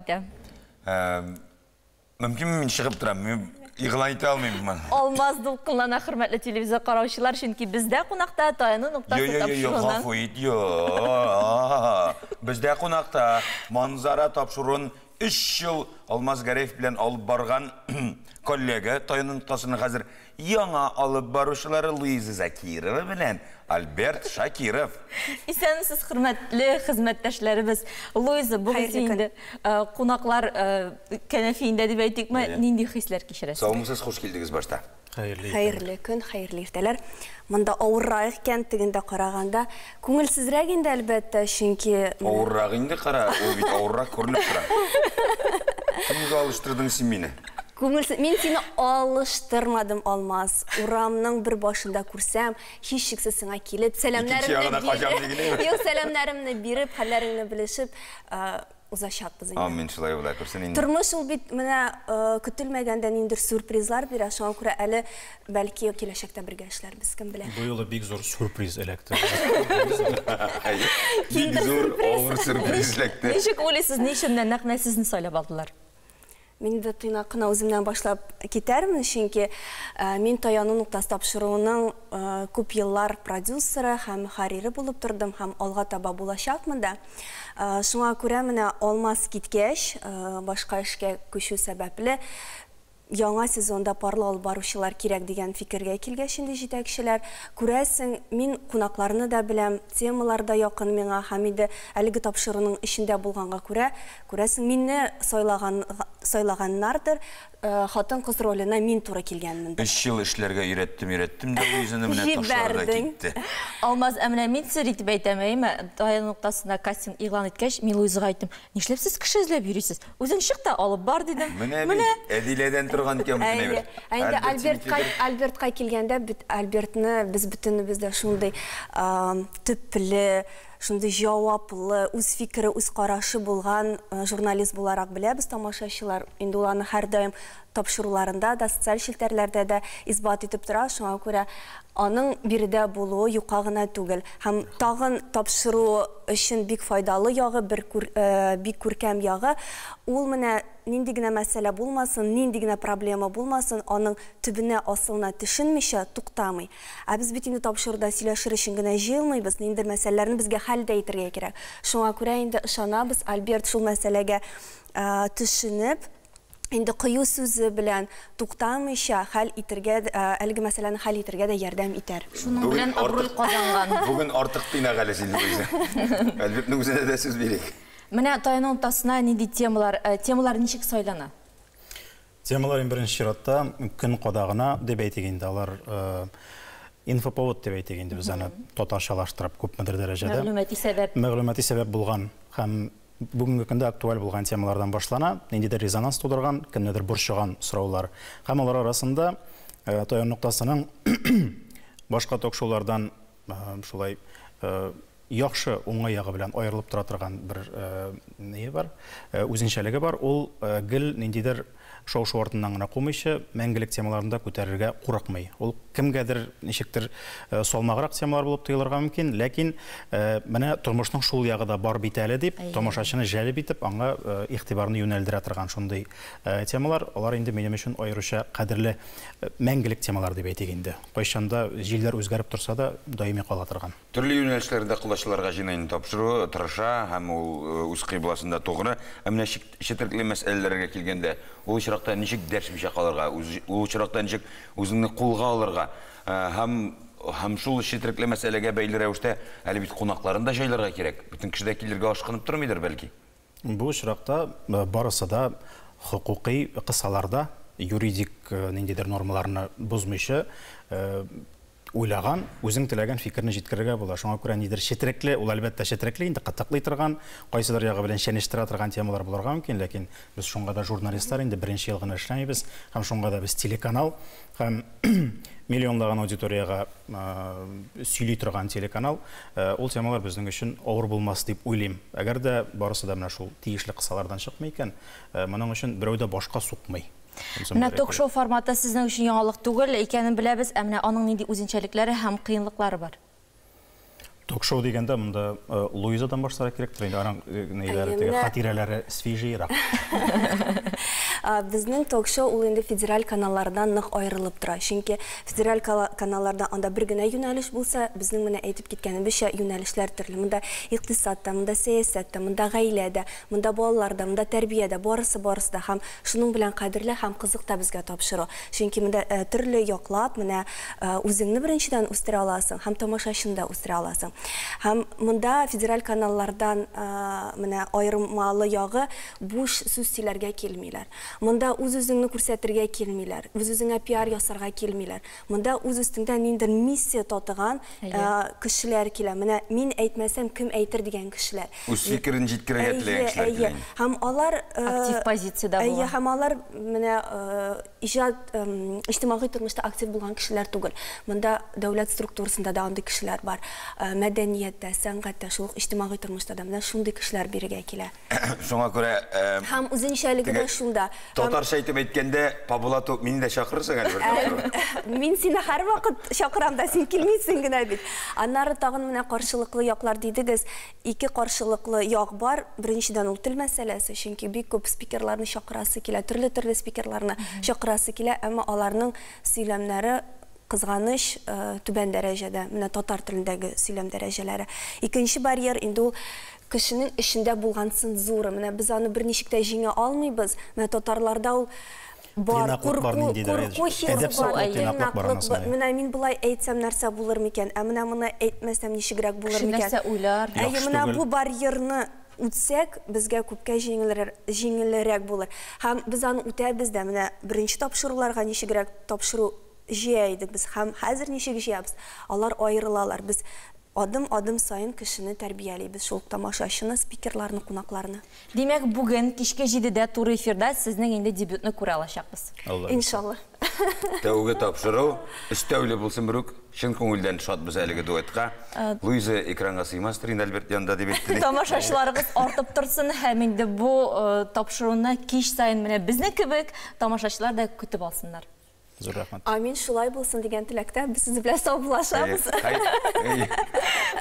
итәм. Мөмкин мин чыгып торам, мин игълан итә алмыйммы? Алмаз дулкынлана хөрмәтле телевизор караучылар, чөнки бездә кунакта Таяну нуктасы тапшыруның. Бездә кунакта манзара тапшыруын 3 ел Алмаз Гараев белән алып барган коллега Таяну нуктасының хәзер яңа алып баручылары Луиза Закирова белән Альберт Шакиров. Исәнсез хөрмәтле хезмәттәшләребез. Луиза, бүген инде кунаклар кәнәфиендә дип әйтикме, нинди хисләр кичерәсез? Саумсыз хуш килдегез башта. Хәерле көн, хәерле иртәләр. Монда авыррак икән тегендә караганда, күңелсезрәк инде әлбәттә, чөнки авыррак инде кара, ул бит авыррак күренеп тора. Кемгә алыштырдың син мине? Мин сине алыштырмадым, Алмаз. Урамның бер башында күрсәм, һичшиксез сиңа килеп, сәламнәремне биреп, хәлләреңне белешеп, узачакбыз инде. Амин, шулай була күрсен инде. Тормыш ул бит менә көтелмәгәндә ниндидер сюрпризлар бирә, шуңа күрә әле бәлки киләчәктә бергә эшләрбез, кем белә. Бу юлы бик зур сюрприз эләкте. Бик зур авыр сюрприз эләкте. Ничек уйлыйсыз, ничемнән нәкъ сезне сайлап алдылар? Мин дә тыйнакына үземнән башлап китәрмен, чөнки мин Таяну нуктасы тапшыруының күп еллар продюсеры һәм мөхәррире булып тордым, һәм алга таба булачакмын да. Шуңа күрә менә Алмаз киткәч, башка эшкә күчү сәбәпле яңа сезонда парлы алып баручылар кирәк дигән фикергә килгәч инде җитәкчеләр. Күрәсең, мин кунакларны да беләм, темалар да якын миңа, һәм инде әлеге тапшыруның эчендә булганга күрә, күрәсең, мине сайлаганнардыр, хатын-кыз роленә мин туры килгәнмен. 3 ел эшләргә өйрәттем дә үзенә менә ташларда китте. Алмаз, әмнә мин сер итеп әйтәмәйме, Таяну нуктасына кастинг игълан иткәч, мин Луизага әйттем, нишләп сез кеше эзләп йөрисез? Үзең чык та алып бар дидем. Менә Әдиләдән торган икән менә. Инде Альбертка килгәндә, Альбертны без бөтенебез дә шундый төпле, шундый җаваплы, үз фикере, үз карашы булган журналист буларак беләбез, тамашачылар. Инде ул аны һәрдаим тапшыруларында да, социаль челтәрләрдә дә исбат итеп тора. Шуңа күрә аның биредә булуы юкка гына түгел. Һәм тагын тапшыру өчен бик файдалы ягы, бик күркәм ягы. Ул менә нинди генә мәсьәлә булмасын, нинди генә проблема булмасын, аның төбенә асылына төшенмичә туктамый. Ә без бит инде тапшыруда сөйләшер өчен генә җыелмыйбыз, нинди мәсьәләләрне безгә хәл дә итәргә кирәк. Шуңа күрә инде ышанабыз, Альберт шул мәсьәләгә төшенеп, инде кыю сүзе белән туктамыйча хәл итәргә, әлеге мәсьәләне хәл итәргә дә ярдәм итәр. Шуның белән абруй казанган. Бүген артык тыйнак әле син Луиза. Альбертның үзенә дә сүз бирик. Менә Таяну нуктасына нинди темалар ничек сайлана? Темалар беренче чиратта көн кадагына дип әйтегәндә, алар инфоповод дип әйтегәндә, без аны татарчалаштырып күпмедер дәрәҗәдә мәгълүмати сәбәп булган һәм бүгенге көндә актуаль булган темалардан башлана, ниндидер резонанс тудырган, кемнедер борчыган сораулар. Һәм алар арасында Таяну нуктасының башка ток-шоулардан шулай яхшы уңай ягы белән аерылып тора торган бер ние бар, үзенчәлеге бар. Ул гел ниндидер шоу-шоу артыннан гына кумыйча, мәңгелек темаларында күтәрергә курыкмый. Ул кемгәдер ничектер салмаграк темалар булып тоелырга мөмкин, ләкин менә тормышның шул ягы да бар бит әле дип, тамашачыны җәлеп итеп, аңа игътибарны юнәлдерә торган шундый темалар, алар инде минем өчен аеруча кадерле мәңгелек темалар дип әйтик инде. Кайчанда җилләр үзгәреп торса да, даими кала торган. Төрле юнәлешләрдә куллашуларга җыйнын тапшыру, тырыша һәм ул үз кыйбласында тугры, әмма четерекле мәсьәләләргә килгәндә, ул чиракта ничек дәрс бишә калырга, ул чиракта ничек үзеңне кулга алырга, һәм шул четерекле мәсьәләгә бәйле рәвештә әле бит кунакларын да җайларга кирәк. Бүтән кешедә килергә ашкынып тормыйдыр бәлки. Бу чиракта барысы да хукукый кысаларда юридик ниндидер нормаларны бузмыйча уйлаган, үзең теләгән фикерне җиткерергә була. Шуңа күрә нидер четерекле, ул әлбәттә четерекле инде катыклый торган, кайсыдыр ягы белән чәнештерә торган темалар булырга мөмкин, ләкин без шуңа да журналистлар инде беренче ел гына эшләмибез, һәм шуңа да без телеканал һәм миллионлаган аудиторияга сөйли торган телеканал, ул темалар безнең өчен авыр булмас дип уйлыйм. Әгәр дә барысы да менә шул тиешле кысалардан чыкмый икән, моның өчен берәү дә башка сукмый. Менә ток-шоу форматы сезнең өчен яңалык түгел икәнен беләбез, ә менә аның нинди үзенчәлекләре һәм кыенлыклары бар? Ток-шоу дегенде монда Луизадан башлар керектер. Инде аның нәйләре, хатирәләре свежийрак. Безнең ток-шоу ул инде федераль каналлардан нык аерылып тора. Чөнки федераль каналларда анда бер генә юнәлеш булса, безнең менә әйтеп киткәнебезчә юнәлешләр төрле. Монда икътисадта, монда сәясәттә, монда гаиләдә, монда балаларда, монда тәрбиядә, барысы да һәм шуның белән кадерле һәм кызык та безгә тапшыру. Чөнки монда төрле яклап менә үзеңне беренчедән үстерә аласың һәм тамашачыны да үстерә аласың. Һәм монда федераль каналлардан менә аермалы ягы буш сүз сөйләргә килмиләр. Монда үз-үзеңне күрсәтергә килмиләр. Үз-үзеңә пиар ясарга килмиләр. Монда үз өстеңдә ниндидер миссия тотыган кешеләр килә. Менә мин әйтмәсәм кем әйтер дигән кешеләр. Үз фикерен җиткерергә теләгән кешеләр килә. Һәм алар актив позициядә була. Һәм алар менә иҗат иҗтимагый тормышта актив булган кешеләр түгел. Монда дәүләт структурасында да андый кешеләр бар. Мәдәнияттә, сәнгатьтә, шул иҗтимагый тормышта да менә шундый кешеләр бирегә килә. Шуңа күрә һәм үзенчәлеге дә шунда. Татарча әйтеп әйткәндә, Пабулатов мине дә чакырырсың әлбәттә. Мин сине һәр вакыт чакырам да син килмисең генә бит. Аннары тагын менә каршылыклы яклар дидегез. Ике каршылыклы як бар. Беренчедән ул тел мәсьәләсе, чөнки бик күп спикерларны чакырасы килә, төрле спикерларны чакырасы килә, әмма аларның сөйләмнәре кызганыч түбән дәрәҗәдә, менә татар телендәге сөйләм дәрәҗәләре. Икенче барьер инде ул кешенең эчендә булган цензура. Менә без аны берничек тә җиңә алмыйбыз. Менә татарларда ул бар, курку менә мин булай әйтсәм нәрсә булыр микән, ә менә моны әйтмәсәм ничегрәк булыр микән? Нәрсә уйлар? Менә бу барьерны үтсәк, безгә күпкә җиңелрәк булыр. Һәм без аны үтәбез дә, менә беренче тапшыруларга ничегрәк тапшыру җыя идек без, һәм хәзер ничек җыябыз? Алар аерылалар. Без адым сайын кешене тәрбиялибез, шул тамашачыны, спикерларны, кунакларны. Димәк, бүген кичке 7-дә туры эфирда сезнең инде дебютны күрә алачакбыз. Иншалла. Тәүге тапшыру өстәүле булсын брук. Чын күңелдән шатбыз әлеге дуэтка. Луиза экранга сыймастыр инде Альберт янында дип әйтте. Тамашачыларыбыз артып торсын һәм инде бу тапшыруны кич сайын менә безне кебек тамашачылар да көтеп алсыннар. Зур рәхмәт. Амин, шулай булсын дигән теләктә без сез белән саубуллашабыз.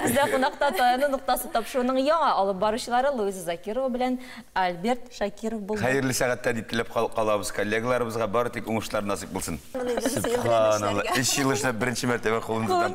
Бездә кунакта таяну нуктасы тапшыруның яңа алып баручылары Луиза Закирова белән Альберт Шакиров булды. Хәерле сәгатьтә дип теләп калабыз коллегаларыбызга, бары тик уңышлар насыйп булсын. Субханалла. 3 ел эшләп беренче мәртәбә кулын тотам.